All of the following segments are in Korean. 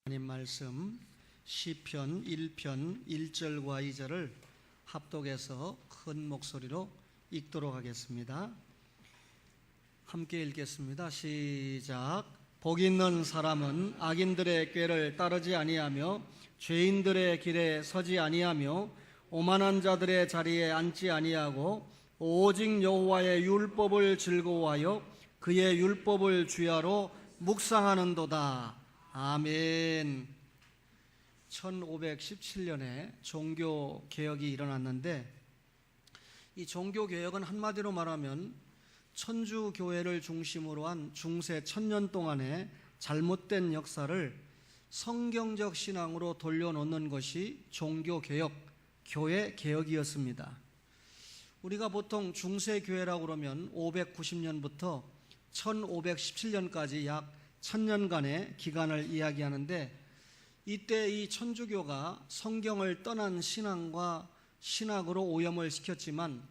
하나님 말씀 시편 1편 1절과 2절을 합독해서 큰 목소리로 읽도록 하겠습니다. 함께 읽겠습니다. 시작. 복 있는 사람은 악인들의 꾀를 따르지 아니하며 죄인들의 길에 서지 아니하며 오만한 자들의 자리에 앉지 아니하고 오직 여호와의 율법을 즐거워하여 그의 율법을 주야로 묵상하는도다. 아멘. 1517년에 종교개혁이 일어났는데 이 종교개혁은 한마디로 말하면 천주교회를 중심으로 한 중세 1000년 동안의 잘못된 역사를 성경적 신앙으로 돌려놓는 것이 종교개혁, 교회개혁이었습니다. 우리가 보통 중세교회라고 그러면 590년부터 1517년까지 약 1000년간의 기간을 이야기하는데 이때 이 천주교가 성경을 떠난 신앙과 신학으로 오염을 시켰지만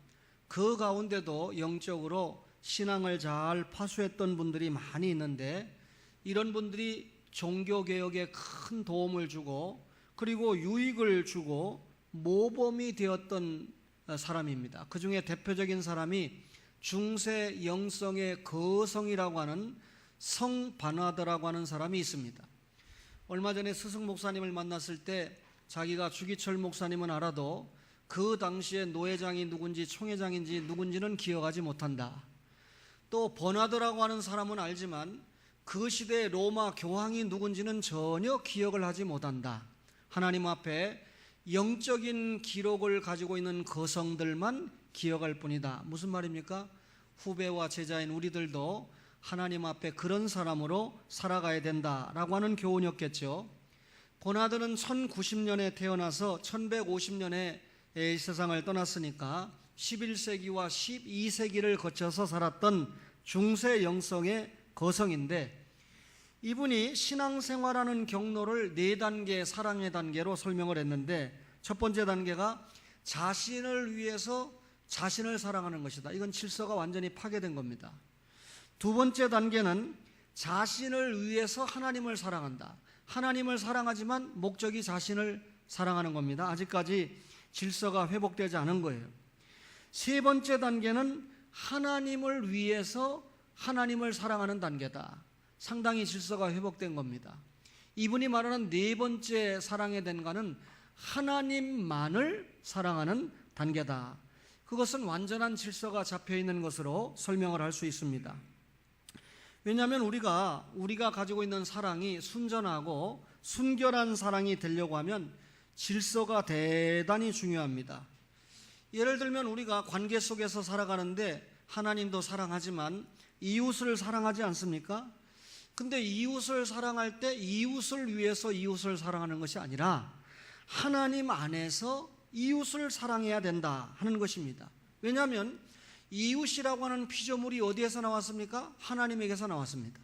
그 가운데도 영적으로 신앙을 잘 파수했던 분들이 많이 있는데 이런 분들이 종교개혁에 큰 도움을 주고 그리고 유익을 주고 모범이 되었던 사람입니다. 그 중에 대표적인 사람이 중세 영성의 거성이라고 하는 성바나드라고 하는 사람이 있습니다. 얼마 전에 스승 목사님을 만났을 때 자기가 주기철 목사님은 알아도 그 당시에 노회장이 누군지 총회장인지 누군지는 기억하지 못한다. 또 버나드라고 하는 사람은 알지만 그 시대의 로마 교황이 누군지는 전혀 기억을 하지 못한다. 하나님 앞에 영적인 기록을 가지고 있는 거성들만 기억할 뿐이다. 무슨 말입니까? 후배와 제자인 우리들도 하나님 앞에 그런 사람으로 살아가야 된다라고 하는 교훈이었겠죠. 버나드는 1090년에 태어나서 1150년에 이 세상을 떠났으니까 11세기와 12세기를 거쳐서 살았던 중세 영성의 거성인데 이분이 신앙생활하는 경로를 4단계 사랑의 단계로 설명을 했는데 첫 번째 단계가 자신을 위해서 자신을 사랑하는 것이다. 이건 질서가 완전히 파괴된 겁니다. 두 번째 단계는 자신을 위해서 하나님을 사랑한다. 하나님을 사랑하지만 목적이 자신을 사랑하는 겁니다. 아직까지 질서가 회복되지 않은 거예요. 세 번째 단계는 하나님을 위해서 하나님을 사랑하는 단계다. 상당히 질서가 회복된 겁니다. 이분이 말하는 네 번째 사랑의 단계는 하나님만을 사랑하는 단계다. 그것은 완전한 질서가 잡혀있는 것으로 설명을 할 수 있습니다. 왜냐하면 우리가 가지고 있는 사랑이 순전하고 순결한 사랑이 되려고 하면 질서가 대단히 중요합니다. 예를 들면 우리가 관계 속에서 살아가는데 하나님도 사랑하지만 이웃을 사랑하지 않습니까? 근데 이웃을 사랑할 때 이웃을 위해서 이웃을 사랑하는 것이 아니라 하나님 안에서 이웃을 사랑해야 된다 하는 것입니다. 왜냐하면 이웃이라고 하는 피조물이 어디에서 나왔습니까? 하나님에게서 나왔습니다.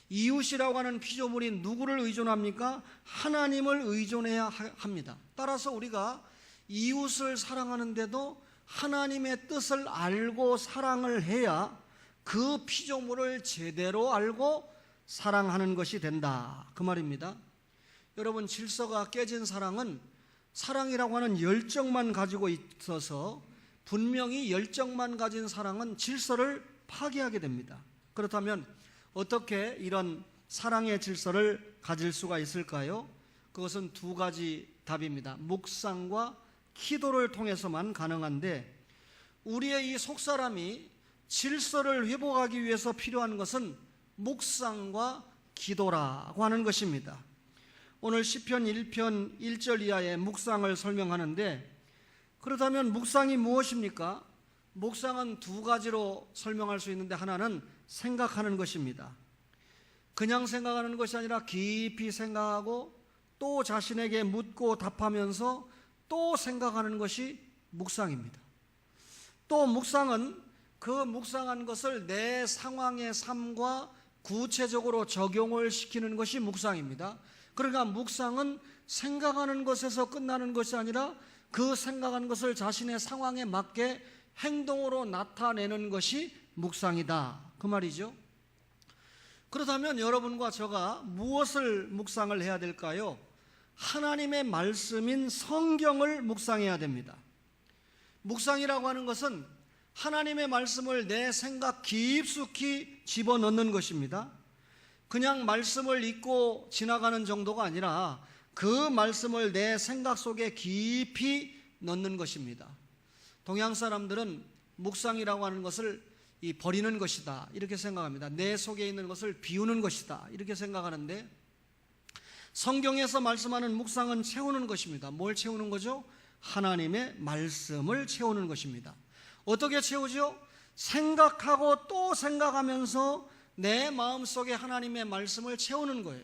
이웃이라고 하는 피조물이 누구를 의존합니까? 하나님을 의존해야 합니다. 따라서 우리가 이웃을 사랑하는데도 하나님의 뜻을 알고 사랑을 해야 그 피조물을 제대로 알고 사랑하는 것이 된다. 그 말입니다. 여러분, 질서가 깨진 사랑은 사랑이라고 하는 열정만 가지고 있어서 분명히 열정만 가진 사랑은 질서를 파괴하게 됩니다. 그렇다면 어떻게 이런 사랑의 질서를 가질 수가 있을까요? 그것은 두 가지 답입니다. 묵상과 기도를 통해서만 가능한데 우리의 이 속사람이 질서를 회복하기 위해서 필요한 것은 묵상과 기도라고 하는 것입니다. 오늘 시편 1편 1절 이하의 묵상을 설명하는데 그렇다면 묵상이 무엇입니까? 묵상은 두 가지로 설명할 수 있는데 하나는 생각하는 것입니다. 그냥 생각하는 것이 아니라 깊이 생각하고 또 자신에게 묻고 답하면서 또 생각하는 것이 묵상입니다. 또 묵상은 그 묵상한 것을 내 상황의 삶과 구체적으로 적용을 시키는 것이 묵상입니다. 그러니까 묵상은 생각하는 것에서 끝나는 것이 아니라 그 생각한 것을 자신의 상황에 맞게 행동으로 나타내는 것이 묵상이다. 그 말이죠. 그렇다면 여러분과 저가 무엇을 묵상을 해야 될까요? 하나님의 말씀인 성경을 묵상해야 됩니다. 묵상이라고 하는 것은 하나님의 말씀을 내 생각 깊숙이 집어넣는 것입니다. 그냥 말씀을 읽고 지나가는 정도가 아니라 그 말씀을 내 생각 속에 깊이 넣는 것입니다. 동양 사람들은 묵상이라고 하는 것을 버리는 것이다 이렇게 생각합니다. 내 속에 있는 것을 비우는 것이다 이렇게 생각하는데, 성경에서 말씀하는 묵상은 채우는 것입니다. 뭘 채우는 거죠? 하나님의 말씀을 채우는 것입니다. 어떻게 채우죠? 생각하고 또 생각하면서 내 마음속에 하나님의 말씀을 채우는 거예요.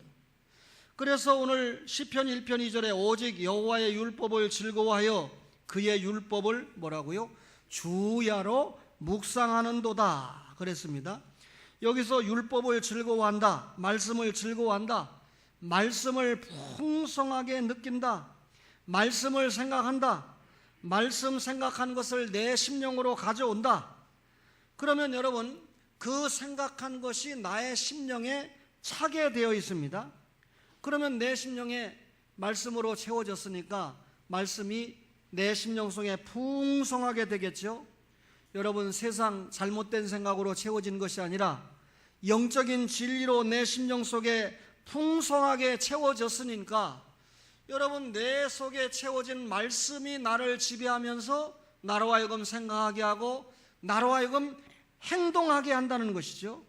그래서 오늘 시편 1편 2절에 오직 여호와의 율법을 즐거워하여 그의 율법을 뭐라고요? 주야로 묵상하는도다 그랬습니다. 여기서 율법을 즐거워한다, 말씀을 즐거워한다, 말씀을 풍성하게 느낀다, 말씀을 생각한다, 말씀 생각한 것을 내 심령으로 가져온다. 그러면 여러분, 그 생각한 것이 나의 심령에 차게 되어 있습니다. 그러면 내 심령에 말씀으로 채워졌으니까 말씀이 내 심령 속에 풍성하게 되겠죠. 여러분, 세상 잘못된 생각으로 채워진 것이 아니라 영적인 진리로 내 심령 속에 풍성하게 채워졌으니까 여러분, 내 속에 채워진 말씀이 나를 지배하면서 나로 하여금 생각하게 하고 나로 하여금 행동하게 한다는 것이죠.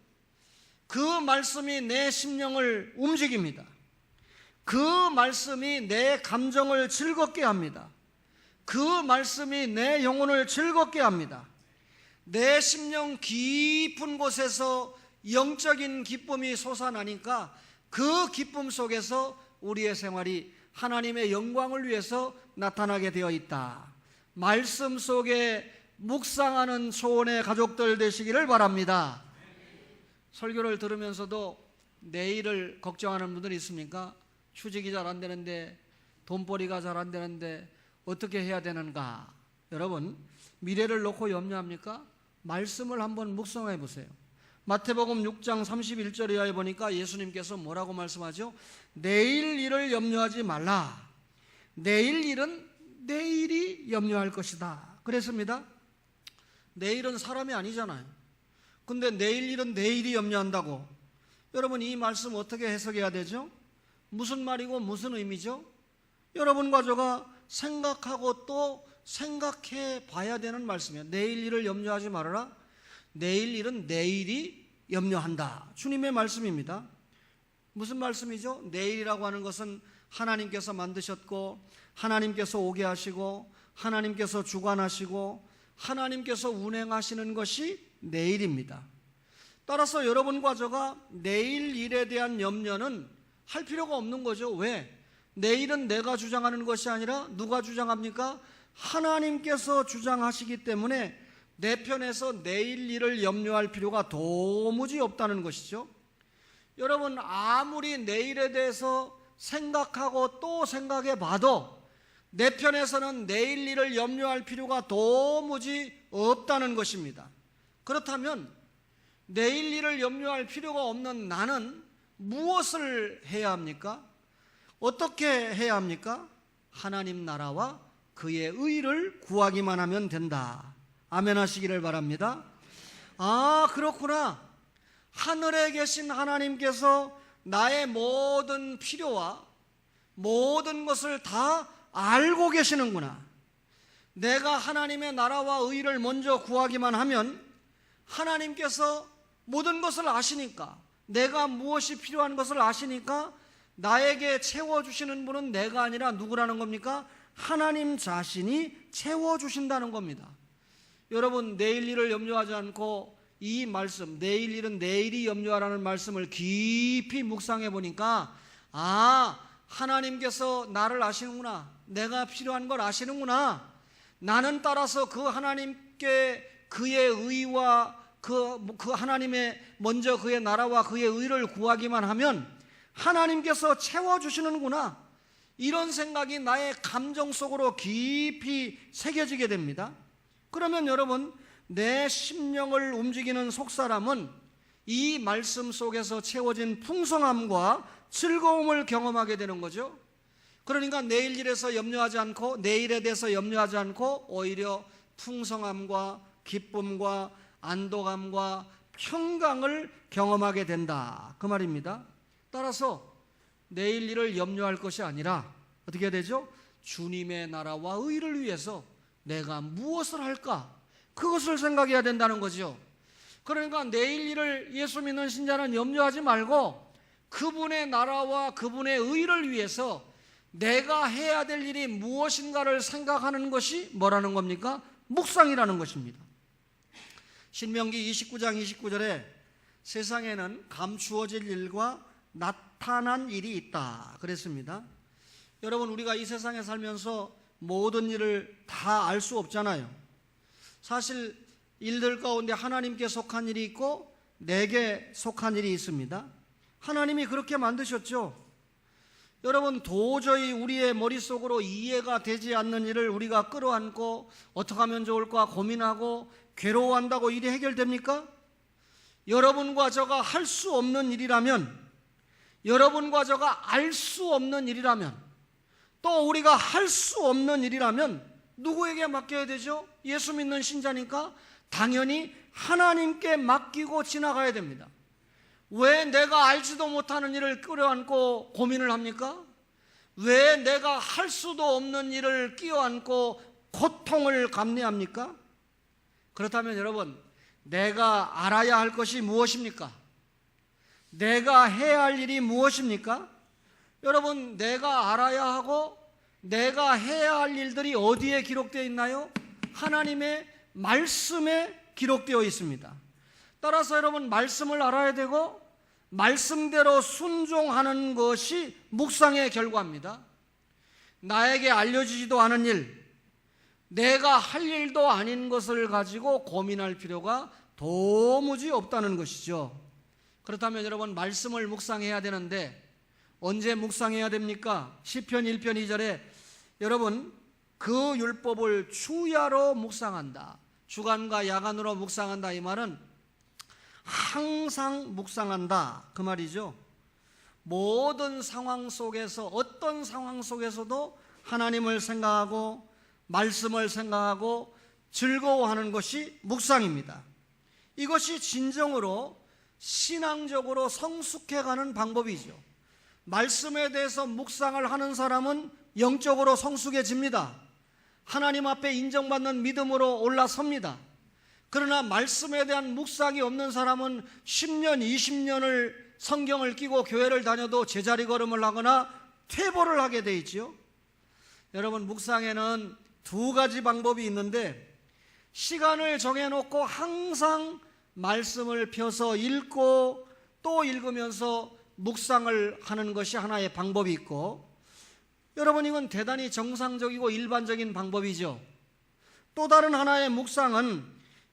그 말씀이 내 심령을 움직입니다. 그 말씀이 내 감정을 즐겁게 합니다. 그 말씀이 내 영혼을 즐겁게 합니다. 내 심령 깊은 곳에서 영적인 기쁨이 솟아나니까 그 기쁨 속에서 우리의 생활이 하나님의 영광을 위해서 나타나게 되어 있다. 말씀 속에 묵상하는 초원의 가족들 되시기를 바랍니다. 설교를 들으면서도 내일을 걱정하는 분들이 있습니까? 취직이 잘 안 되는데, 돈벌이가 잘 안 되는데 어떻게 해야 되는가? 여러분, 미래를 놓고 염려합니까? 말씀을 한번 묵상해 보세요. 마태복음 6장 31절에 보니까 예수님께서 뭐라고 말씀하죠? 내일 일을 염려하지 말라. 내일 일은 내일이 염려할 것이다 그랬습니다. 내일은 사람이 아니잖아요. 근데 내일 일은 내일이 염려한다고. 여러분, 이 말씀 어떻게 해석해야 되죠? 무슨 말이고 무슨 의미죠? 여러분과 저가 생각하고 또 생각해 봐야 되는 말씀이에요. 내일 일을 염려하지 말아라. 내일 일은 내일이 염려한다. 주님의 말씀입니다. 무슨 말씀이죠? 내일이라고 하는 것은 하나님께서 만드셨고, 하나님께서 오게 하시고, 하나님께서 주관하시고, 하나님께서 운행하시는 것이 내일입니다. 따라서 여러분과 저가 내일 일에 대한 염려는 할 필요가 없는 거죠. 왜? 내일은 내가 주장하는 것이 아니라 누가 주장합니까? 하나님께서 주장하시기 때문에 내 편에서 내일 일을 염려할 필요가 도무지 없다는 것이죠. 여러분, 아무리 내일에 대해서 생각하고 또 생각해 봐도 내 편에서는 내일 일을 염려할 필요가 도무지 없다는 것입니다. 그렇다면 내일 일을 염려할 필요가 없는 나는 무엇을 해야 합니까? 어떻게 해야 합니까? 하나님 나라와 그의 의를 구하기만 하면 된다. 아멘 하시기를 바랍니다. 아, 그렇구나. 하늘에 계신 하나님께서 나의 모든 필요와 모든 것을 다 알고 계시는구나. 내가 하나님의 나라와 의를 먼저 구하기만 하면 하나님께서 모든 것을 아시니까, 내가 무엇이 필요한 것을 아시니까 나에게 채워주시는 분은 내가 아니라 누구라는 겁니까? 하나님 자신이 채워주신다는 겁니다. 여러분, 내일 일을 염려하지 않고 이 말씀, 내일 일은 내일이 염려하라는 말씀을 깊이 묵상해 보니까, 아, 하나님께서 나를 아시는구나. 내가 필요한 걸 아시는구나. 나는 따라서 그 하나님께 그의 의와 그 하나님의 먼저 그의 나라와 그의 의를 구하기만 하면 하나님께서 채워주시는구나. 이런 생각이 나의 감정 속으로 깊이 새겨지게 됩니다. 그러면 여러분, 내 심령을 움직이는 속사람은 이 말씀 속에서 채워진 풍성함과 즐거움을 경험하게 되는 거죠. 그러니까 내일 일에서 염려하지 않고, 내일에 대해서 염려하지 않고 오히려 풍성함과 기쁨과 안도감과 평강을 경험하게 된다, 그 말입니다. 따라서 내일 일을 염려할 것이 아니라 어떻게 되죠? 주님의 나라와 의를 위해서 내가 무엇을 할까? 그것을 생각해야 된다는 거죠. 그러니까 내일 일을 예수 믿는 신자는 염려하지 말고 그분의 나라와 그분의 의를 위해서 내가 해야 될 일이 무엇인가를 생각하는 것이 뭐라는 겁니까? 묵상이라는 것입니다. 신명기 29장 29절에 세상에는 감추어질 일과 나타난 일이 있다 그랬습니다. 여러분, 우리가 이 세상에 살면서 모든 일을 다 알 수 없잖아요. 사실 일들 가운데 하나님께 속한 일이 있고 내게 속한 일이 있습니다. 하나님이 그렇게 만드셨죠. 여러분, 도저히 우리의 머릿속으로 이해가 되지 않는 일을 우리가 끌어안고 어떻게 하면 좋을까 고민하고 괴로워한다고 일이 해결됩니까? 여러분과 저가 할 수 없는 일이라면, 여러분과 저가 알 수 없는 일이라면, 또 우리가 할 수 없는 일이라면 누구에게 맡겨야 되죠? 예수 믿는 신자니까 당연히 하나님께 맡기고 지나가야 됩니다. 왜 내가 알지도 못하는 일을 끌어안고 고민을 합니까? 왜 내가 할 수도 없는 일을 끼어안고 고통을 감내합니까? 그렇다면 여러분, 내가 알아야 할 것이 무엇입니까? 내가 해야 할 일이 무엇입니까? 여러분, 내가 알아야 하고 내가 해야 할 일들이 어디에 기록되어 있나요? 하나님의 말씀에 기록되어 있습니다. 따라서 여러분, 말씀을 알아야 되고 말씀대로 순종하는 것이 묵상의 결과입니다. 나에게 알려지지도 않은 일, 내가 할 일도 아닌 것을 가지고 고민할 필요가 도무지 없다는 것이죠. 그렇다면 여러분, 말씀을 묵상해야 되는데 언제 묵상해야 됩니까? 시편 1편 2절에 여러분, 그 율법을 주야로 묵상한다, 주간과 야간으로 묵상한다, 이 말은 항상 묵상한다, 그 말이죠. 모든 상황 속에서, 어떤 상황 속에서도 하나님을 생각하고 말씀을 생각하고 즐거워하는 것이 묵상입니다. 이것이 진정으로 신앙적으로 성숙해가는 방법이죠. 말씀에 대해서 묵상을 하는 사람은 영적으로 성숙해집니다. 하나님 앞에 인정받는 믿음으로 올라섭니다. 그러나 말씀에 대한 묵상이 없는 사람은 10년, 20년을 성경을 끼고 교회를 다녀도 제자리 걸음을 하거나 퇴보를 하게 돼 있지요. 여러분, 묵상에는 두 가지 방법이 있는데, 시간을 정해놓고 항상 말씀을 펴서 읽고 또 읽으면서 묵상을 하는 것이 하나의 방법이 있고, 여러분, 이건 대단히 정상적이고 일반적인 방법이죠. 또 다른 하나의 묵상은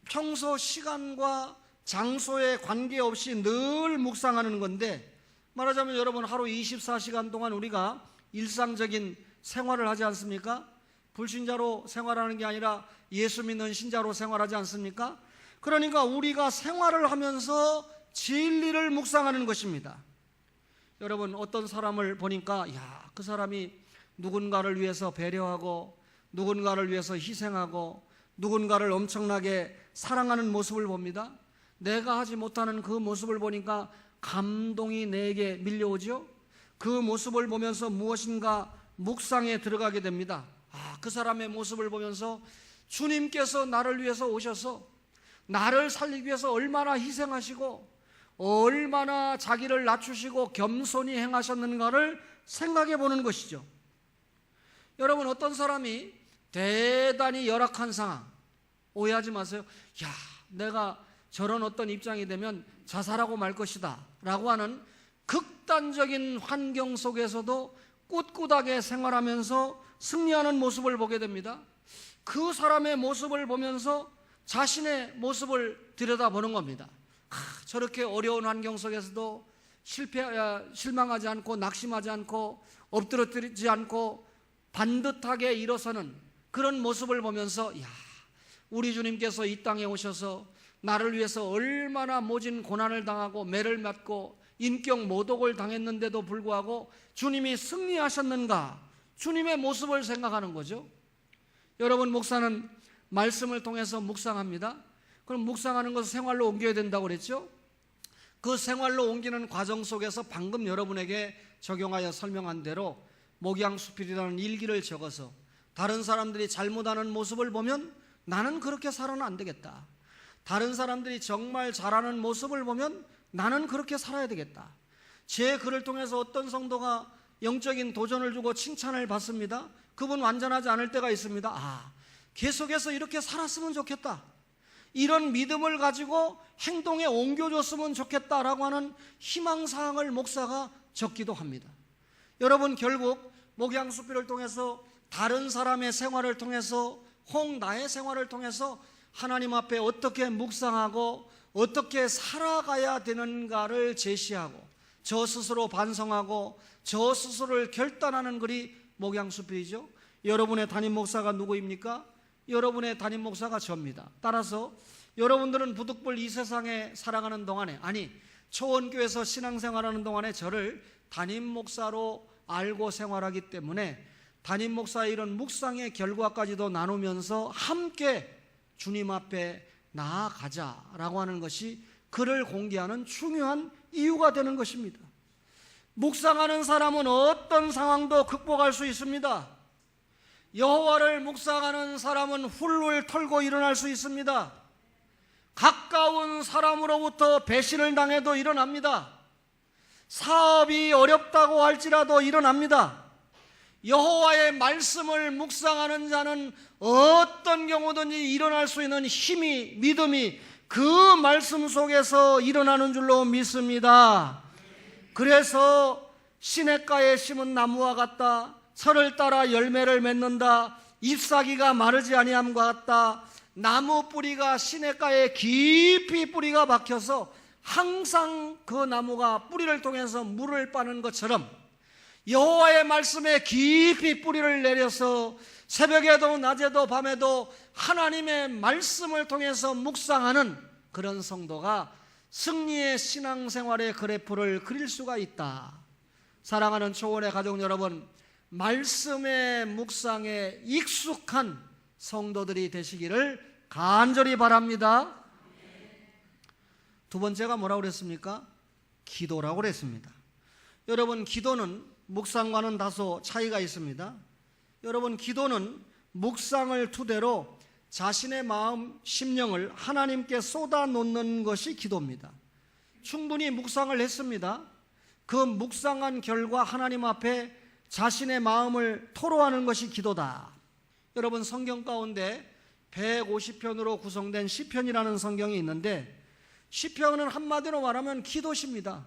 평소 시간과 장소에 관계없이 늘 묵상하는 건데, 말하자면 여러분, 하루 24시간 동안 우리가 일상적인 생활을 하지 않습니까? 불신자로 생활하는 게 아니라 예수 믿는 신자로 생활하지 않습니까? 그러니까 우리가 생활을 하면서 진리를 묵상하는 것입니다. 여러분, 어떤 사람을 보니까 그 사람이 누군가를 위해서 배려하고 누군가를 위해서 희생하고 누군가를 엄청나게 사랑하는 모습을 봅니다. 내가 하지 못하는 그 모습을 보니까 감동이 내게 밀려오죠. 그 모습을 보면서 무엇인가 묵상에 들어가게 됩니다. 그 사람의 모습을 보면서 주님께서 나를 위해서 오셔서 나를 살리기 위해서 얼마나 희생하시고 얼마나 자기를 낮추시고 겸손히 행하셨는가를 생각해 보는 것이죠. 여러분, 어떤 사람이 대단히 열악한 상황, 오해하지 마세요. 내가 저런 어떤 입장이 되면 자살하고 말 것이다 라고 하는 극단적인 환경 속에서도 꿋꿋하게 생활하면서 승리하는 모습을 보게 됩니다. 그 사람의 모습을 보면서 자신의 모습을 들여다보는 겁니다. 저렇게 어려운 환경 속에서도 실망하지 않고 낙심하지 않고 엎드러지지 않고 반듯하게 일어서는 그런 모습을 보면서 우리 주님께서 이 땅에 오셔서 나를 위해서 얼마나 모진 고난을 당하고 매를 맞고 인격 모독을 당했는데도 불구하고 주님이 승리하셨는가? 주님의 모습을 생각하는 거죠. 여러분, 목사는 말씀을 통해서 묵상합니다. 그럼 묵상하는 것을 생활로 옮겨야 된다고 그랬죠? 그 생활로 옮기는 과정 속에서 방금 여러분에게 적용하여 설명한 대로 목양수필이라는 일기를 적어서 다른 사람들이 잘못하는 모습을 보면 나는 그렇게 살아는 안 되겠다. 다른 사람들이 정말 잘하는 모습을 보면 나는 그렇게 살아야 되겠다. 제 글을 통해서 어떤 성도가 영적인 도전을 주고 칭찬을 받습니다. 그분 완전하지 않을 때가 있습니다. 계속해서 이렇게 살았으면 좋겠다. 이런 믿음을 가지고 행동에 옮겨줬으면 좋겠다라고 하는 희망사항을 목사가 적기도 합니다. 여러분, 결국 목양수필을 통해서 다른 사람의 생활을 통해서 혹 나의 생활을 통해서 하나님 앞에 어떻게 묵상하고 어떻게 살아가야 되는가를 제시하고 저 스스로 반성하고 저 스스로를 결단하는 글이 목양수필이죠. 여러분의 담임 목사가 누구입니까? 여러분의 담임 목사가 저입니다. 따라서 여러분들은 부득불 이 세상에 살아가는 동안에, 초원교회에서 신앙생활하는 동안에 저를 담임 목사로 알고 생활하기 때문에 담임 목사의 이런 묵상의 결과까지도 나누면서 함께 주님 앞에 나아가자라고 하는 것이 그를 공개하는 중요한 이유가 되는 것입니다. 묵상하는 사람은 어떤 상황도 극복할 수 있습니다. 여호와를 묵상하는 사람은 훌훌 털고 일어날 수 있습니다. 가까운 사람으로부터 배신을 당해도 일어납니다. 사업이 어렵다고 할지라도 일어납니다. 여호와의 말씀을 묵상하는 자는 어떤 경우든지 일어날 수 있는 힘이, 믿음이 그 말씀 속에서 일어나는 줄로 믿습니다. 그래서 시냇가에 심은 나무와 같다. 철을 따라 열매를 맺는다. 잎사귀가 마르지 아니함과 같다. 나무 뿌리가 시냇가에 깊이 뿌리가 박혀서 항상 그 나무가 뿌리를 통해서 물을 빠는 것처럼 여호와의 말씀에 깊이 뿌리를 내려서 새벽에도 낮에도 밤에도 하나님의 말씀을 통해서 묵상하는 그런 성도가 승리의 신앙생활의 그래프를 그릴 수가 있다. 사랑하는 초원의 가족 여러분, 말씀의 묵상에 익숙한 성도들이 되시기를 간절히 바랍니다. 두 번째가 뭐라고 그랬습니까? 기도라고 그랬습니다. 여러분, 기도는 묵상과는 다소 차이가 있습니다. 여러분, 기도는 묵상을 토대로 자신의 마음, 심령을 하나님께 쏟아놓는 것이 기도입니다. 충분히 묵상을 했습니다. 그 묵상한 결과 하나님 앞에 자신의 마음을 토로하는 것이 기도다. 여러분, 성경 가운데 150편으로 구성된 시편이라는 성경이 있는데 시편은 한마디로 말하면 기도십니다.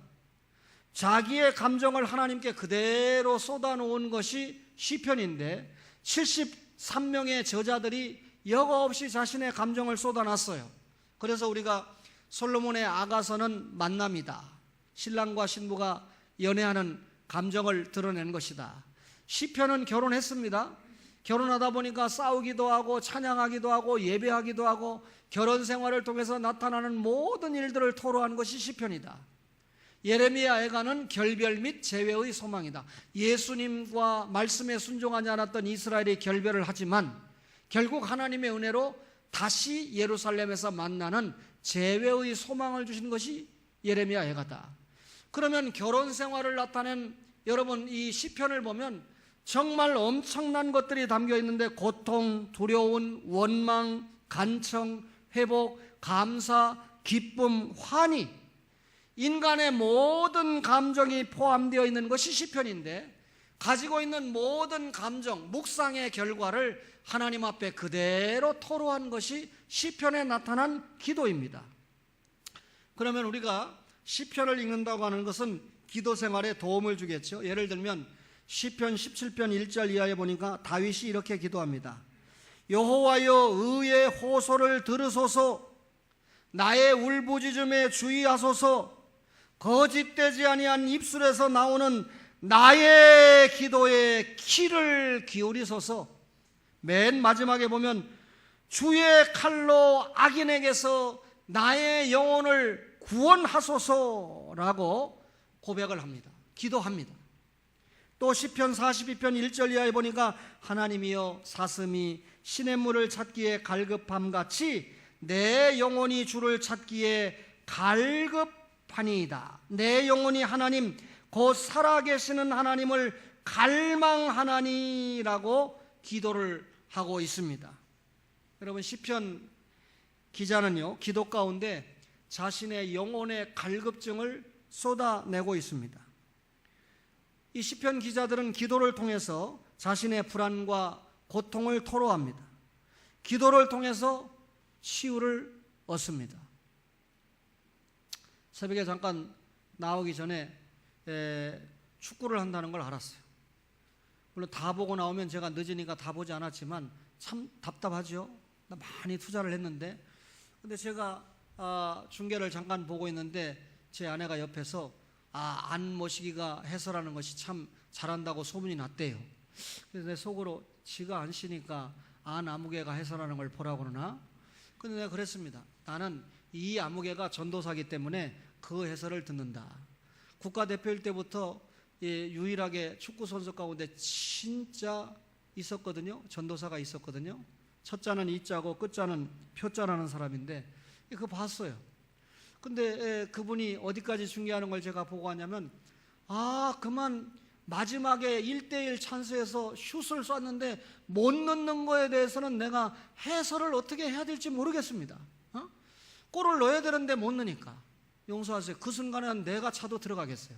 자기의 감정을 하나님께 그대로 쏟아놓은 것이 시편인데 73명의 저자들이 여과 없이 자신의 감정을 쏟아놨어요. 그래서 우리가 솔로몬의 아가서는 만남이다. 신랑과 신부가 연애하는 감정을 드러낸 것이다. 시편은 결혼했습니다. 결혼하다 보니까 싸우기도 하고 찬양하기도 하고 예배하기도 하고 결혼 생활을 통해서 나타나는 모든 일들을 토로한 것이 시편이다. 예레미야 애가는 결별 및 재회의 소망이다. 예수님과 말씀에 순종하지 않았던 이스라엘이 결별을 하지만 결국 하나님의 은혜로 다시 예루살렘에서 만나는 재회의 소망을 주신 것이 예레미야 애가다. 그러면 결혼 생활을 나타낸 여러분 이 시편을 보면 정말 엄청난 것들이 담겨 있는데 고통, 두려움, 원망, 간청, 회복, 감사, 기쁨, 환희, 인간의 모든 감정이 포함되어 있는 것이 시편인데 가지고 있는 모든 감정, 묵상의 결과를 하나님 앞에 그대로 토로한 것이 시편에 나타난 기도입니다. 그러면 우리가 시편을 읽는다고 하는 것은 기도 생활에 도움을 주겠죠. 예를 들면 시편 17편 1절 이하에 보니까 다윗이 이렇게 기도합니다. 여호와여 의의 호소를 들으소서, 나의 울부짖음에 주의하소서, 거짓되지 아니한 입술에서 나오는 나의 기도에 귀를 기울이소서. 맨 마지막에 보면 주의 칼로 악인에게서 나의 영혼을 구원하소서라고 고백을 합니다. 기도합니다. 또 시편 42편 1절 이하에 보니까 하나님이여 사슴이 시냇물을 찾기에 갈급함같이 내 영혼이 주를 찾기에 갈급하니이다. 내 영혼이 하나님 곧 살아계시는 하나님을 갈망하나니라고 기도를 하고 있습니다. 여러분, 시편 기자는요, 기도 가운데 자신의 영혼의 갈급증을 쏟아내고 있습니다. 이 시편 기자들은 기도를 통해서 자신의 불안과 고통을 토로합니다. 기도를 통해서 치유를 얻습니다. 새벽에 잠깐 나오기 전에 축구를 한다는 걸 알았어요. 물론 다 보고 나오면 제가 늦으니까 다 보지 않았지만 참 답답하죠. 나 많이 투자를 했는데. 근데 제가 중계를 잠깐 보고 있는데 제 아내가 옆에서 안모시기가 해설하는 것이 참 잘한다고 소문이 났대요. 그래서 내 속으로 지가 안 쉬니까 안아무개가 해설하는 걸 보라고 그러나? 근데 내가 그랬습니다. 나는 이 아무개가 전도사기 때문에 그 해설을 듣는다. 국가대표일 때부터 유일하게 축구선수 가운데 진짜 있었거든요. 전도사가 있었거든요. 첫 자는 이자고 끝 자는 표자라는 사람인데 그거 봤어요. 근데 그분이 어디까지 중계하는 걸 제가 보고 왔냐면 그만 마지막에 1대1 찬스에서 슛을 쐈는데 못 넣는 거에 대해서는 내가 해설을 어떻게 해야 될지 모르겠습니다. 골을 넣어야 되는데 못 넣으니까 용서하세요. 그 순간은 내가 차도 들어가겠어요.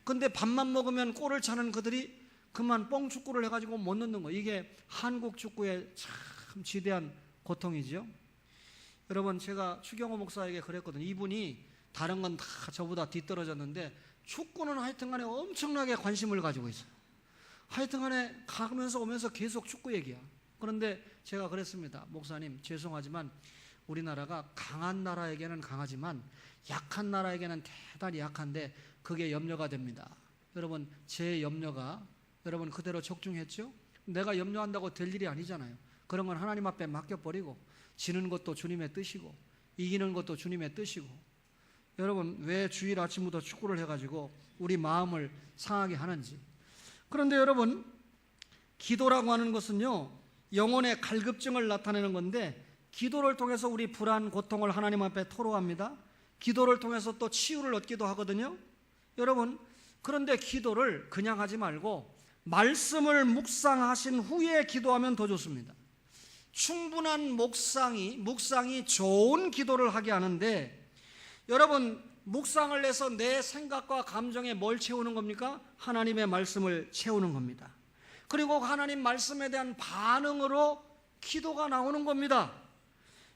근데 밥만 먹으면 골을 차는 그들이 그만 뻥축구를 해가지고 못 넣는 거. 이게 한국 축구의 참 지대한 고통이죠. 여러분, 제가 추경호 목사에게 그랬거든요. 이분이 다른 건 다 저보다 뒤떨어졌는데 축구는 하여튼간에 엄청나게 관심을 가지고 있어요. 하여튼간에 가면서 오면서 계속 축구 얘기야. 그런데 제가 그랬습니다. 목사님, 죄송하지만 우리나라가 강한 나라에게는 강하지만 약한 나라에게는 대단히 약한데 그게 염려가 됩니다. 여러분, 제 염려가 여러분 그대로 적중했죠? 내가 염려한다고 될 일이 아니잖아요. 그런 건 하나님 앞에 맡겨버리고, 지는 것도 주님의 뜻이고 이기는 것도 주님의 뜻이고. 여러분, 왜 주일 아침부터 축구를 해가지고 우리 마음을 상하게 하는지. 그런데 여러분, 기도라고 하는 것은요, 영혼의 갈급증을 나타내는 건데, 기도를 통해서 우리 불안, 고통을 하나님 앞에 토로합니다. 기도를 통해서 또 치유를 얻기도 하거든요. 여러분, 그런데 기도를 그냥 하지 말고 말씀을 묵상하신 후에 기도하면 더 좋습니다. 충분한 묵상이 좋은 기도를 하게 하는데, 여러분, 묵상을 해서 내 생각과 감정에 뭘 채우는 겁니까? 하나님의 말씀을 채우는 겁니다. 그리고 하나님 말씀에 대한 반응으로 기도가 나오는 겁니다.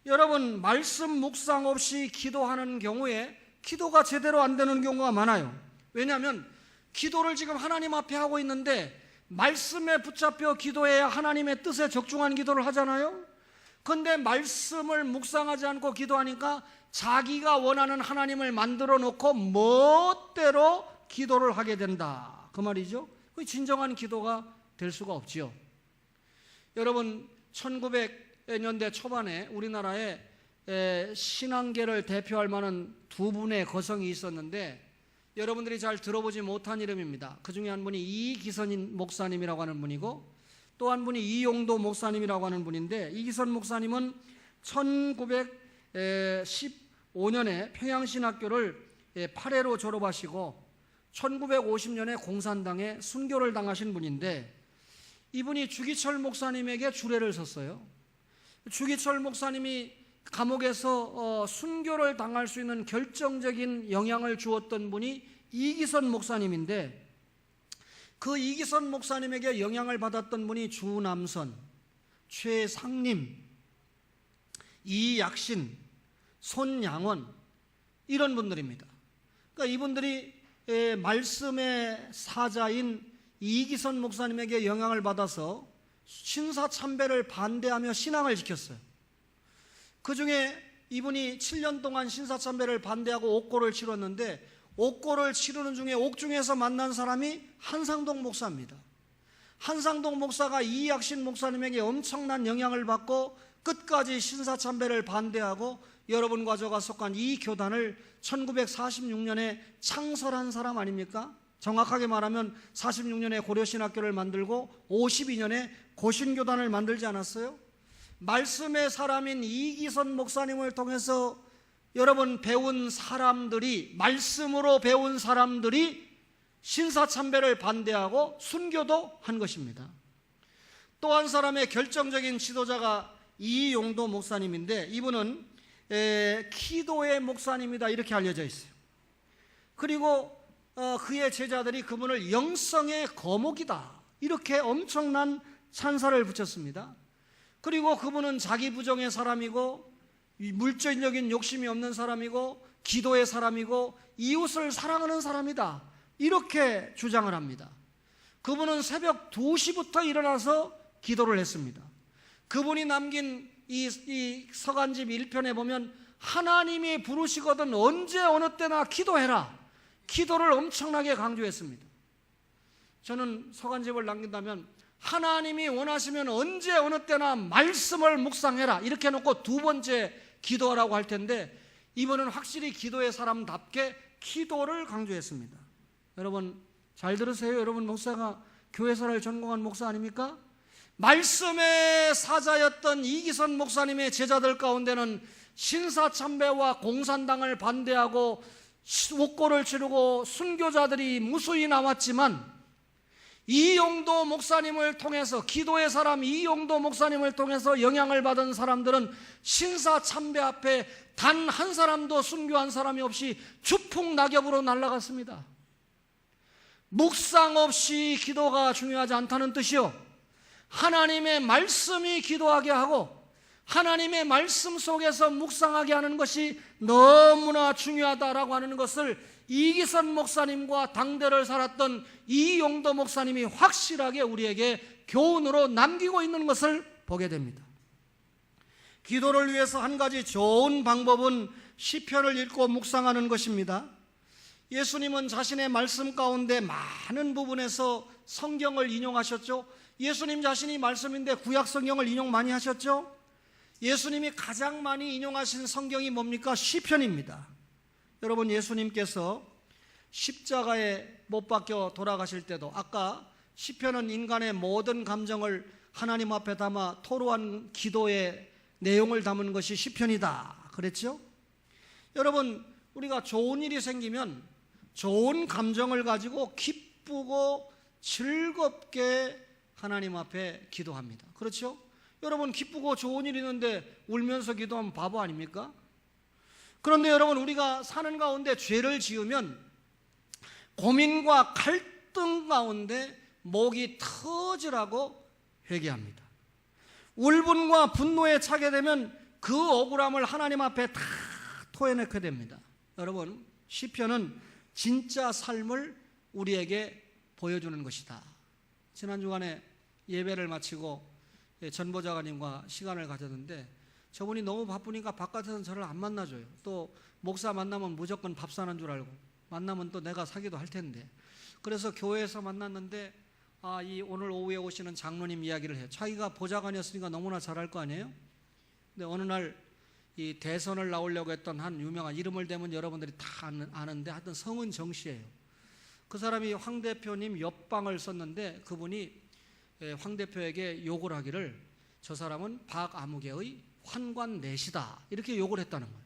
여러분, 말씀 묵상 없이 기도하는 경우에 기도가 제대로 안 되는 경우가 많아요. 왜냐하면 기도를 지금 하나님 앞에 하고 있는데 말씀에 붙잡혀 기도해야 하나님의 뜻에 적중한 기도를 하잖아요. 그런데 말씀을 묵상하지 않고 기도하니까 자기가 원하는 하나님을 만들어 놓고 멋대로 기도를 하게 된다, 그 말이죠. 그 진정한 기도가 될 수가 없지요. 여러분, 1900년대 초반에 우리나라에 신앙계를 대표할 만한 두 분의 거성이 있었는데 여러분들이 잘 들어보지 못한 이름입니다. 그 중에 한 분이 이기선 목사님이라고 하는 분이고 또 한 분이 이용도 목사님이라고 하는 분인데, 이기선 목사님은 1915년에 평양신학교를 8회로 졸업하시고 1950년에 공산당에 순교를 당하신 분인데, 이분이 주기철 목사님에게 주례를 섰어요. 주기철 목사님이 감옥에서 순교를 당할 수 있는 결정적인 영향을 주었던 분이 이기선 목사님인데, 그 이기선 목사님에게 영향을 받았던 분이 주남선, 최상림, 이약신, 손양원, 이런 분들입니다. 그러니까 이분들이 말씀의 사자인 이기선 목사님에게 영향을 받아서 신사참배를 반대하며 신앙을 지켰어요. 그 중에 이분이 7년 동안 신사참배를 반대하고 옥고를 치렀는데, 옥고를 치르는 중에 옥중에서 만난 사람이 한상동 목사입니다. 한상동 목사가 이약신 목사님에게 엄청난 영향을 받고 끝까지 신사참배를 반대하고 여러분과 저가 속한 이 교단을 1946년에 창설한 사람 아닙니까? 정확하게 말하면 46년에 고려신학교를 만들고 52년에 고신교단을 만들지 않았어요? 말씀의 사람인 이기선 목사님을 통해서 여러분 배운 사람들이, 말씀으로 배운 사람들이 신사참배를 반대하고 순교도 한 것입니다. 또 한 사람의 결정적인 지도자가 이용도 목사님인데, 이분은 기도의 목사님이다 이렇게 알려져 있어요. 그리고 그의 제자들이 그분을 영성의 거목이다 이렇게 엄청난 찬사를 붙였습니다. 그리고 그분은 자기 부정의 사람이고 물질적인 욕심이 없는 사람이고 기도의 사람이고 이웃을 사랑하는 사람이다 이렇게 주장을 합니다. 그분은 새벽 2시부터 일어나서 기도를 했습니다. 그분이 남긴 이 서간집 1편에 보면 하나님이 부르시거든 언제 어느 때나 기도해라, 기도를 엄청나게 강조했습니다. 저는 서간집을 남긴다면 하나님이 원하시면 언제 어느 때나 말씀을 묵상해라 이렇게 해놓고 두 번째 기도하라고 할 텐데, 이번은 확실히 기도의 사람답게 기도를 강조했습니다. 여러분 잘 들으세요. 여러분 목사가 교회사를 전공한 목사 아닙니까? 말씀의 사자였던 이기선 목사님의 제자들 가운데는 신사참배와 공산당을 반대하고 옥고를 치르고 순교자들이 무수히 나왔지만, 이용도 목사님을 통해서, 기도의 사람 이용도 목사님을 통해서 영향을 받은 사람들은 신사참배 앞에 단 한 사람도 순교한 사람이 없이 주풍낙엽으로 날아갔습니다. 묵상 없이 기도가 중요하지 않다는 뜻이요, 하나님의 말씀이 기도하게 하고 하나님의 말씀 속에서 묵상하게 하는 것이 너무나 중요하다라고 하는 것을 이기선 목사님과 당대를 살았던 이용도 목사님이 확실하게 우리에게 교훈으로 남기고 있는 것을 보게 됩니다. 기도를 위해서 한 가지 좋은 방법은 시편을 읽고 묵상하는 것입니다. 예수님은 자신의 말씀 가운데 많은 부분에서 성경을 인용하셨죠. 예수님 자신이 말씀인데 구약 성경을 인용 많이 하셨죠. 예수님이 가장 많이 인용하신 성경이 뭡니까? 시편입니다. 여러분 예수님께서 십자가에 못 박혀 돌아가실 때도 아까 시편은 인간의 모든 감정을 하나님 앞에 담아 토로한 기도의 내용을 담은 것이 시편이다 그랬죠? 여러분 우리가 좋은 일이 생기면 좋은 감정을 가지고 기쁘고 즐겁게 하나님 앞에 기도합니다. 그렇죠? 여러분 기쁘고 좋은 일이 있는데 울면서 기도하면 바보 아닙니까? 그런데 여러분 우리가 사는 가운데 죄를 지으면 고민과 갈등 가운데 목이 터지라고 회개합니다. 울분과 분노에 차게 되면 그 억울함을 하나님 앞에 다 토해내게 됩니다. 여러분 시편은 진짜 삶을 우리에게 보여주는 것이다. 지난 주간에 예배를 마치고 전보자관님과 시간을 가졌는데 저분이 너무 바쁘니까 바깥에서는 저를 안 만나줘요. 또 목사 만나면 무조건 밥 사는 줄 알고, 만나면 또 내가 사기도 할 텐데, 그래서 교회에서 만났는데 이 오늘 오후에 오시는 장로님 이야기를 해요. 자기가 보좌관이었으니까 너무나 잘할 거 아니에요. 근데 어느 날 이 대선을 나오려고 했던 한 유명한, 이름을 대면 여러분들이 다 아는데 하여튼 성은 정씨예요. 그 사람이 황 대표님 옆방을 썼는데 그분이 황 대표에게 욕을 하기를 저 사람은 박아무개의 환관내시다 이렇게 욕을 했다는 거예요.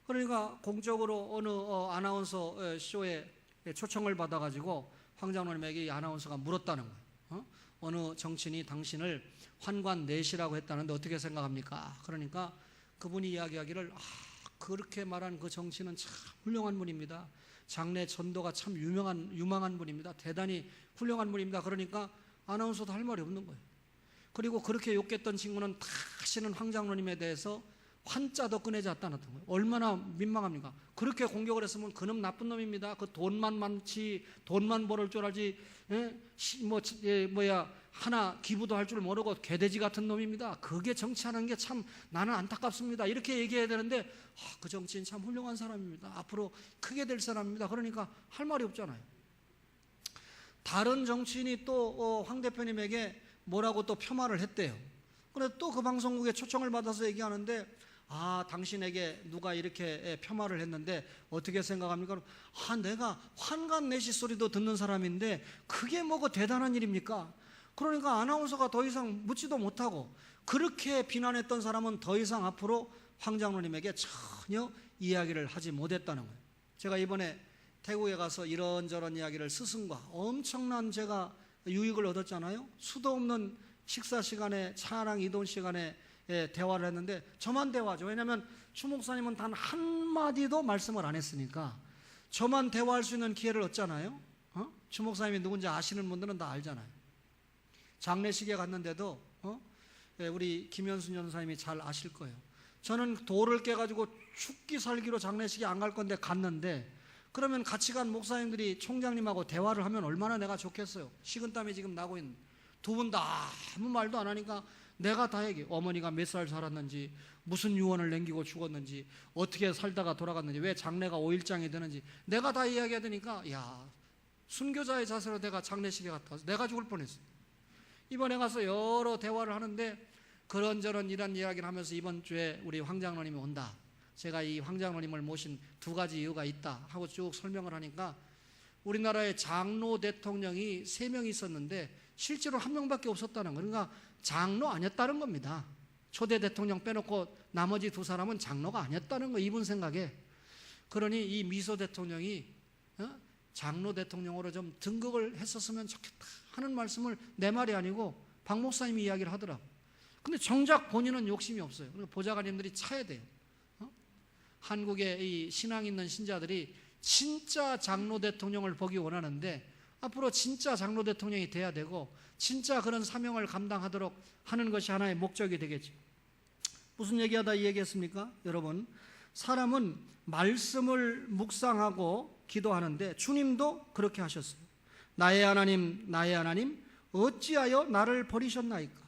그러니까 공적으로 어느 아나운서 쇼에 초청을 받아가지고 황 장로님에게 이 아나운서가 물었다는 거예요. 어느 정치인이 당신을 환관내시라고 했다는데 어떻게 생각합니까? 그러니까 그분이 이야기하기를 그렇게 말한 그 정치는 참 훌륭한 분입니다. 장래 전도가 참 유망한 분입니다. 대단히 훌륭한 분입니다. 그러니까 아나운서도 할 말이 없는 거예요. 그리고 그렇게 욕했던 친구는 다시는 황 장로님에 대해서 환자도 꺼내지 않았다는 거예요. 얼마나 민망합니까? 그렇게 공격을 했으면 그놈 나쁜 놈입니다. 그 돈만 많지, 돈만 벌을 줄 알지, 하나 기부도 할 줄 모르고 개돼지 같은 놈입니다. 그게 정치하는 게 참 나는 안타깝습니다. 이렇게 얘기해야 되는데 그 정치인 참 훌륭한 사람입니다. 앞으로 크게 될 사람입니다. 그러니까 할 말이 없잖아요. 다른 정치인이 또 황 대표님에게 뭐라고 또 폄하를 했대요. 그래서 또 그 방송국에 초청을 받아서 얘기하는데 당신에게 누가 이렇게 폄하를 했는데 어떻게 생각합니까? 내가 환관내시 소리도 듣는 사람인데 그게 뭐가 대단한 일입니까? 그러니까 아나운서가 더 이상 묻지도 못하고 그렇게 비난했던 사람은 더 이상 앞으로 황장로님에게 전혀 이야기를 하지 못했다는 거예요. 제가 이번에 태국에 가서 이런저런 이야기를 스승과 엄청난 제가 유익을 얻었잖아요. 수도 없는 식사 시간에, 차량 이동 시간에 대화를 했는데 저만 대화죠. 왜냐하면 추 목사님은 단 한마디도 말씀을 안 했으니까 저만 대화할 수 있는 기회를 얻잖아요. 추 목사님이 누군지 아시는 분들은 다 알잖아요. 장례식에 갔는데도 우리 김현순 전사님이 잘 아실 거예요. 저는 돌을 깨가지고 죽기 살기로 장례식에 안 갈 건데 갔는데, 그러면 같이 간 목사님들이 총장님하고 대화를 하면 얼마나 내가 좋겠어요. 식은땀이 지금 나고 있는 두 분 다 아무 말도 안 하니까 내가 다 얘기해. 어머니가 몇 살 살았는지, 무슨 유언을 남기고 죽었는지, 어떻게 살다가 돌아갔는지, 왜 장례가 5일장이 되는지 내가 다 이야기해야 되니까, 순교자의 자세로 내가 장례식에 갔다 와서 내가 죽을 뻔했어요. 이번에 가서 여러 대화를 하는데 그런저런 이런 이야기를 하면서 이번 주에 우리 황장로님이 온다, 제가 이 황장로님을 모신 두 가지 이유가 있다 하고 쭉 설명을 하니까, 우리나라의 장로 대통령이 3명이 있었는데 실제로 1명밖에 없었다는 거예요. 그러니까 장로 아니었다는 겁니다. 초대 대통령 빼놓고 나머지 2사람은 장로가 아니었다는 거예요, 이분 생각에. 그러니 이 미소 대통령이 장로 대통령으로 좀 등극을 했었으면 좋겠다 하는 말씀을, 내 말이 아니고 박 목사님이 이야기를 하더라고요. 근데 정작 본인은 욕심이 없어요. 그러니까 보좌관님들이 차야 돼요. 한국의 이 신앙 있는 신자들이 진짜 장로 대통령을 보기 원하는데, 앞으로 진짜 장로 대통령이 돼야 되고 진짜 그런 사명을 감당하도록 하는 것이 하나의 목적이 되겠죠. 무슨 얘기하다 이 얘기했습니까? 여러분, 사람은 말씀을 묵상하고 기도하는데 주님도 그렇게 하셨어요. 나의 하나님, 나의 하나님, 어찌하여 나를 버리셨나이까?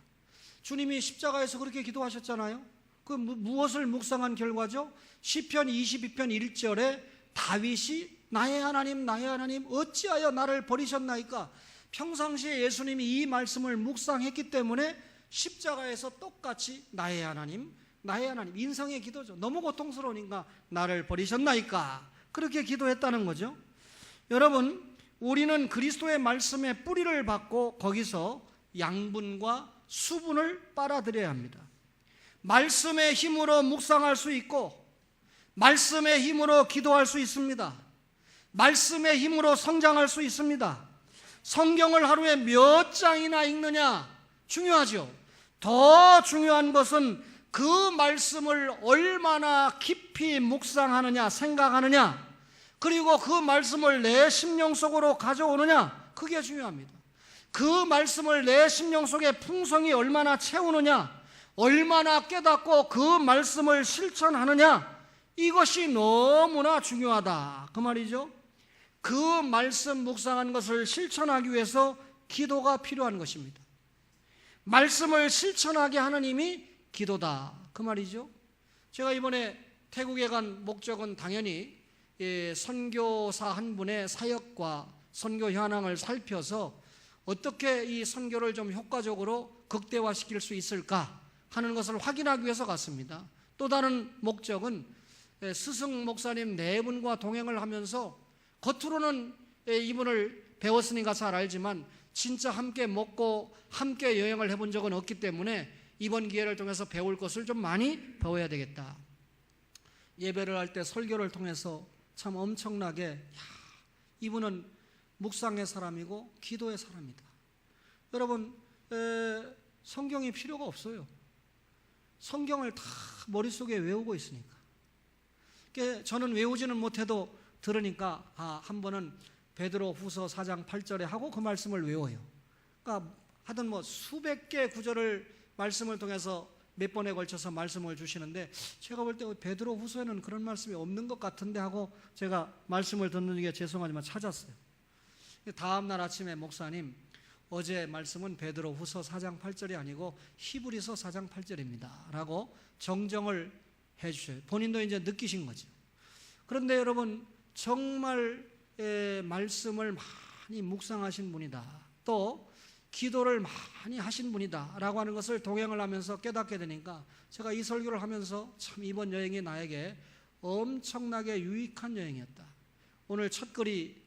주님이 십자가에서 그렇게 기도하셨잖아요. 그 무엇을 묵상한 결과죠? 시편 22편 1절에 다윗이 나의 하나님, 나의 하나님, 어찌하여 나를 버리셨나이까? 평상시에 예수님이 이 말씀을 묵상했기 때문에 십자가에서 똑같이 나의 하나님, 나의 하나님, 인성의 기도죠. 너무 고통스러우니까 나를 버리셨나이까? 그렇게 기도했다는 거죠. 여러분, 우리는 그리스도의 말씀에 뿌리를 받고 거기서 양분과 수분을 빨아들여야 합니다. 말씀의 힘으로 묵상할 수 있고, 말씀의 힘으로 기도할 수 있습니다. 말씀의 힘으로 성장할 수 있습니다. 성경을 하루에 몇 장이나 읽느냐 중요하죠. 더 중요한 것은 그 말씀을 얼마나 깊이 묵상하느냐, 생각하느냐, 그리고 그 말씀을 내 심령 속으로 가져오느냐, 그게 중요합니다. 그 말씀을 내 심령 속에 풍성이 얼마나 채우느냐, 얼마나 깨닫고 그 말씀을 실천하느냐, 이것이 너무나 중요하다 그 말이죠. 그 말씀 묵상한 것을 실천하기 위해서 기도가 필요한 것입니다. 말씀을 실천하게 하는 힘이 기도다 그 말이죠. 제가 이번에 태국에 간 목적은 당연히 선교사 한 분의 사역과 선교 현황을 살펴서 어떻게 이 선교를 좀 효과적으로 극대화시킬 수 있을까 하는 것을 확인하기 위해서 갔습니다. 또 다른 목적은 스승 목사님 4분과 동행을 하면서, 겉으로는 이분을 배웠으니까 잘 알지만 진짜 함께 먹고 함께 여행을 해본 적은 없기 때문에 이번 기회를 통해서 배울 것을 좀 많이 배워야 되겠다. 예배를 할 때 설교를 통해서 참 엄청나게, 이분은 묵상의 사람이고 기도의 사람이다. 여러분, 성경이 필요가 없어요. 성경을 다 머릿속에 외우고 있으니까. 저는 외우지는 못해도 들으니까 한 번은 베드로 후서 4장 8절에 하고 그 말씀을 외워요. 그러니까 하여튼 수백 개 구절을 말씀을 통해서 몇 번에 걸쳐서 말씀을 주시는데, 제가 볼 때 베드로 후서에는 그런 말씀이 없는 것 같은데 하고 제가 말씀을 듣는 게 죄송하지만 찾았어요. 다음 날 아침에 목사님, 어제 말씀은 베드로 후서 4장 8절이 아니고 히브리서 4장 8절입니다 라고 정정을 해주셔요. 본인도 이제 느끼신 거죠. 그런데 여러분, 정말 말씀을 많이 묵상하신 분이다. 또 기도를 많이 하신 분이다라고 하는 것을 동행을 하면서 깨닫게 되니까 제가 이 설교를 하면서 참 이번 여행이 나에게 엄청나게 유익한 여행이었다. 오늘 첫 글이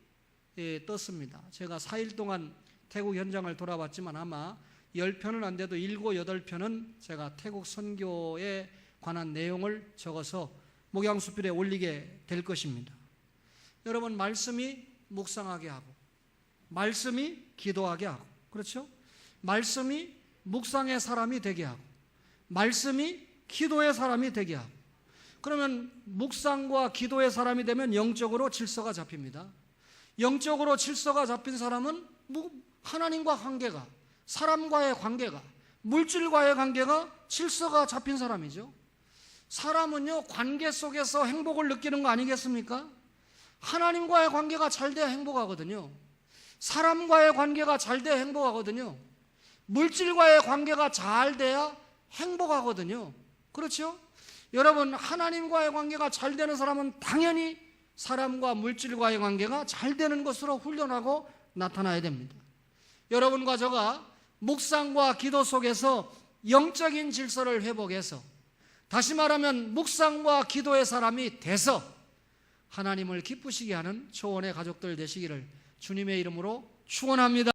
떴습니다. 제가 4일 동안 태국 현장을 돌아봤지만 아마 10편은 안 돼도 7, 8편은 제가 태국 선교에 관한 내용을 적어서 목양수필에 올리게 될 것입니다. 여러분, 말씀이 묵상하게 하고 말씀이 기도하게 하고, 그렇죠? 말씀이 묵상의 사람이 되게 하고 말씀이 기도의 사람이 되게 하고, 그러면 묵상과 기도의 사람이 되면 영적으로 질서가 잡힙니다. 영적으로 질서가 잡힌 사람은 하나님과 관계가, 사람과의 관계가, 물질과의 관계가 질서가 잡힌 사람이죠. 사람은요, 관계 속에서 행복을 느끼는 거 아니겠습니까? 하나님과의 관계가 잘 돼야 행복하거든요. 사람과의 관계가 잘 돼야 행복하거든요. 물질과의 관계가 잘 돼야 행복하거든요. 그렇죠? 여러분, 하나님과의 관계가 잘 되는 사람은 당연히 사람과 물질과의 관계가 잘 되는 것으로 훈련하고 나타나야 됩니다. 여러분과 저가 묵상과 기도 속에서 영적인 질서를 회복해서, 다시 말하면 묵상과 기도의 사람이 돼서 하나님을 기쁘시게 하는 초원의 가족들 되시기를 주님의 이름으로 축원합니다.